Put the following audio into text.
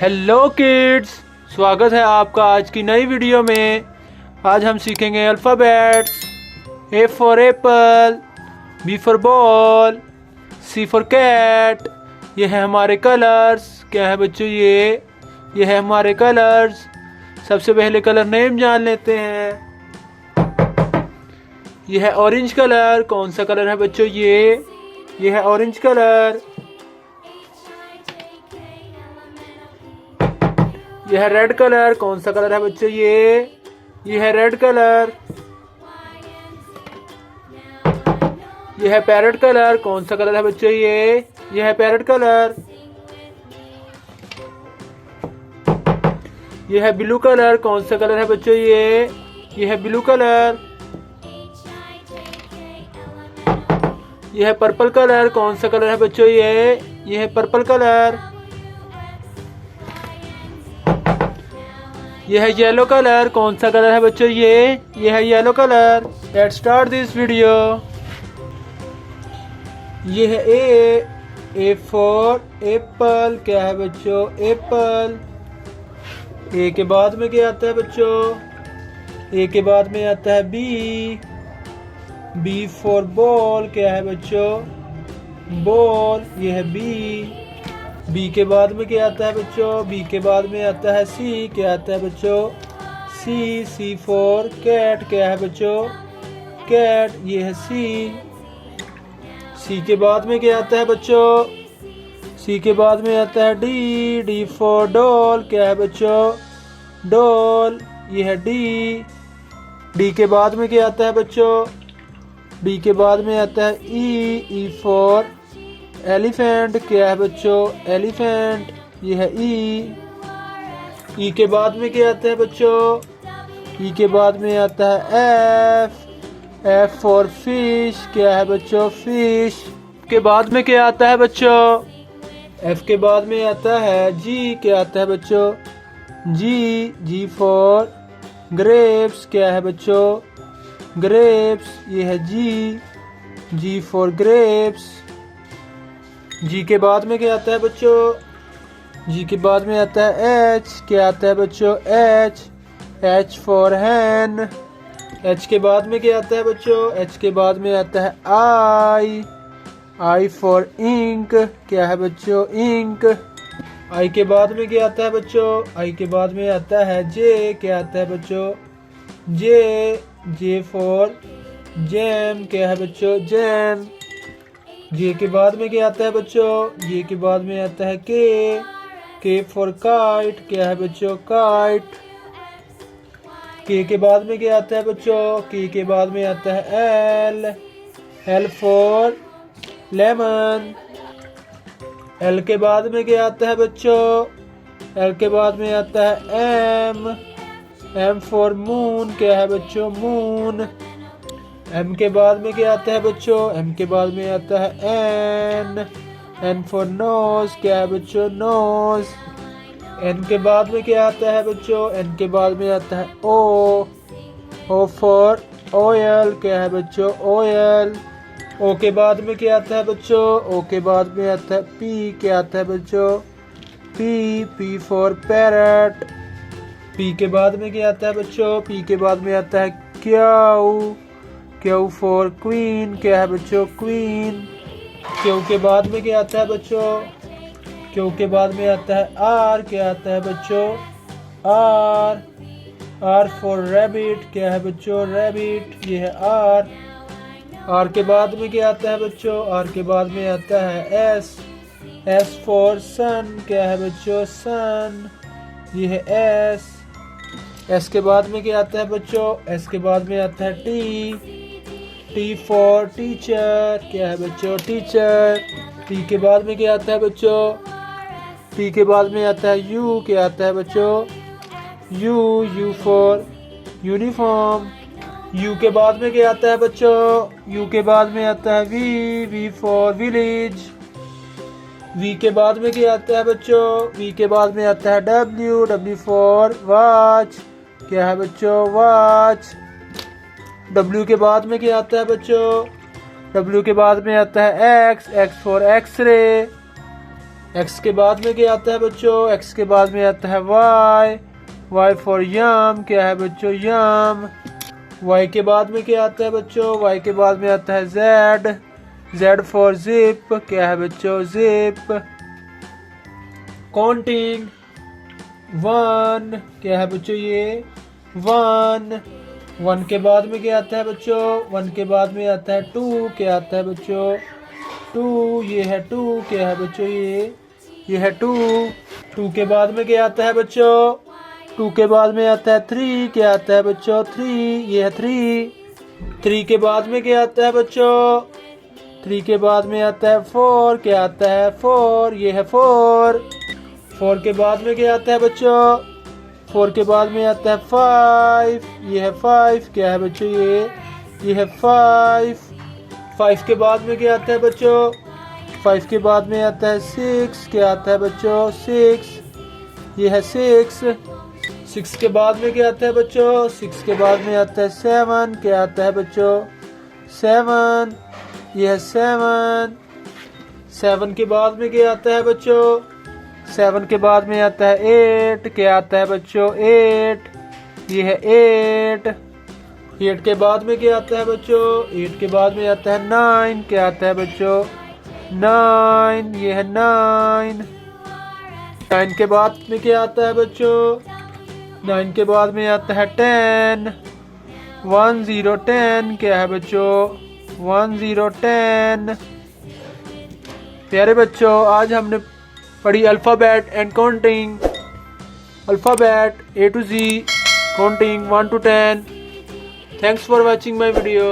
Hello kids, स्वागत है आपका आज की नई वीडियो में। आज हम सीखेंगे alphabets. A for apple, B for ball, C for cat. ये है हमारे कलर्स। क्या है बच्चों? ये है हमारे कलर्स। सबसे पहले कलर नेम जान लेते हैं। ये है ऑरेंज कलर। कौन सा कलर है बच्चों? ये है ऑरेंज कलर। यह है रेड कलर। कौन सा कलर है बच्चों? ये है रेड कलर। यह है पैरेट कलर। कौन सा कलर है बच्चों? ये है पैरेट कलर। यह है ब्लू कलर। कौन सा कलर है बच्चों? ये है ब्लू कलर। यह है पर्पल कलर। कौन सा कलर है बच्चों? ये है पर्पल कलर। यह है येलो कलर। कौन सा कलर है बच्चों? ये है yellow colour. Let's start this video. ये है ए फॉर एप्पल। क्या है बच्चों? एप्पल। ए के बाद में क्या आता है बच्चों? ए के बाद में आता है बी फॉर बॉल। क्या है बच्चों? बॉल। ये है बी के बाद में क्या आता है बच्चों? बी के बाद में आता है सी। क्या आता है बच्चों? सी फॉर कैट। क्या है बच्चों? कैट। ये है सी के बाद में क्या आता है बच्चों? सी के बाद में आता है डी फॉर डॉल। क्या है बच्चों? डॉल। ये है डी के बाद में क्या आता है बच्चों? डी के बाद में आता है ई फॉर एलिफेंट। क्या है बच्चों? एलिफेंट। ये है ई के बाद में क्या आता है बच्चों? ई के बाद में आता है एफ फॉर फिश। क्या है बच्चों? फिश। के बाद में क्या आता है बच्चों? एफ के बाद में आता है जी। क्या आता है बच्चों? जी फॉर ग्रेप्स। क्या है बच्चों? ग्रेप्स। ये है जी फॉर ग्रेप्स। जी के बाद में क्या आता है बच्चों? जी के बाद में आता है एच। क्या आता है बच्चों? H for hen. एच के बाद में क्या आता है बच्चों? एच के बाद में आता है आई फॉर इंक। क्या है बच्चों? इंक। आई के बाद में क्या आता है बच्चों? आई के बाद में आता है जे। क्या आता है बच्चों? J for jam. क्या है बच्चों? जैम। जे के बाद में क्या आता है बच्चों? जे के बाद में आता है के फॉर काइट। क्या है बच्चों? काइट। के बाद में क्या आता है बच्चों? के बाद में आता है एल फॉर लेमन। एल के बाद में क्या आता है बच्चों? एल के बाद में आता है एम फॉर मून। क्या है बच्चों? मून। एम के बाद में क्या आता है बच्चों? एम के बाद में आता है एन फॉर नोज। क्या है बच्चों? नोज। एन के बाद में क्या आता है बच्चों? एन के बाद में आता है ओ फॉर ऑयल। क्या है बच्चों? ऑयल। ओ के बाद में क्या आता है बच्चों? ओ के बाद में आता है पी। क्या आता है बच्चों? P for parrot. पी के बाद में क्या आता है बच्चों? पी के बाद में आता है क्यू फॉर क्वीन। क्या है बच्चों? क्वीन। क्यू के बाद में क्या आता है बच्चों? क्यू के बाद में आता है आर। क्या आता है बच्चों? R for rabbit. क्या है बच्चों? रैबिट। ये है आर के बाद में क्या आता है बच्चों? आर के बाद में आता है एस फॉर सन। क्या है बच्चों? सन। ये है एस के बाद में क्या आता है बच्चों? एस के बाद में आता है टी फॉर टीचर। क्या है बच्चों? टीचर। टी के बाद में क्या आता है बच्चों? टी के बाद में आता है यू। क्या आता है बच्चों? You for uniform. यू के बाद में क्या आता है बच्चों? यू के बाद में आता है वी फॉर विलेज। वी के बाद में क्या आता है बच्चों? वी के बाद में आता है डब्ल्यू फॉर वॉच। क्या है बच्चों? वॉच। डब्ल्यू के बाद में क्या आता है बच्चों? डब्ल्यू के बाद में आता है एक्स फॉर एक्सरे। एक्स के बाद में क्या आता है बच्चों? एक्स के बाद में आता है वाई। वाई फॉर यम, क्या है बच्चों? यम। वाई के बाद में क्या आता है बच्चों? वाई के बाद में आता है जेड। जेड फॉर जिप, क्या है बच्चों? जिप। काउंटिंग 1, क्या है बच्चों? ये 1। 1 के बाद में क्या आता है बच्चों? 1 के बाद में आता है 2, क्या आता है बच्चों? 2, ये है 2, क्या है बच्चों? ये है 2। 2 के बाद में क्या आता है बच्चों? 2 के बाद में आता है 3, क्या आता है बच्चों? 3, ये है 3। 3 के बाद में क्या आता है बच्चों? 3 के बाद में आता है 4, क्या आता है? 4, ये है 4। 4 के बाद में क्या आता है बच्चों? 4 के बाद में आता है 5, ये है 5, क्या है बच्चों? ये है 5। 5 के बाद में क्या आता है बच्चों? 5 के बाद में आता है 6, क्या आता है बच्चों? 6, ये है 6। 6 के बाद में क्या आता है बच्चों? 6 के बाद में आता है 7, क्या आता है बच्चों? 7, ये है 7। 7 के बाद में क्या आता है बच्चों? 7 के बाद में आता है 8, क्या आता है बच्चों? 8, ये है 8। 8 के बाद में क्या आता है बच्चों? 8 के बाद में आता है 9, क्या आता है बच्चों? 9, ये है 9। 9 के बाद में क्या आता है बच्चों? 9 के बाद में आता है 10। 1 0 10, क्या है बच्चों? 1 0 10। प्यारे बच्चों, आज हमने पढ़ी alphabet and counting. Alphabet A to Z, counting 1 to 10। Thanks for watching my video.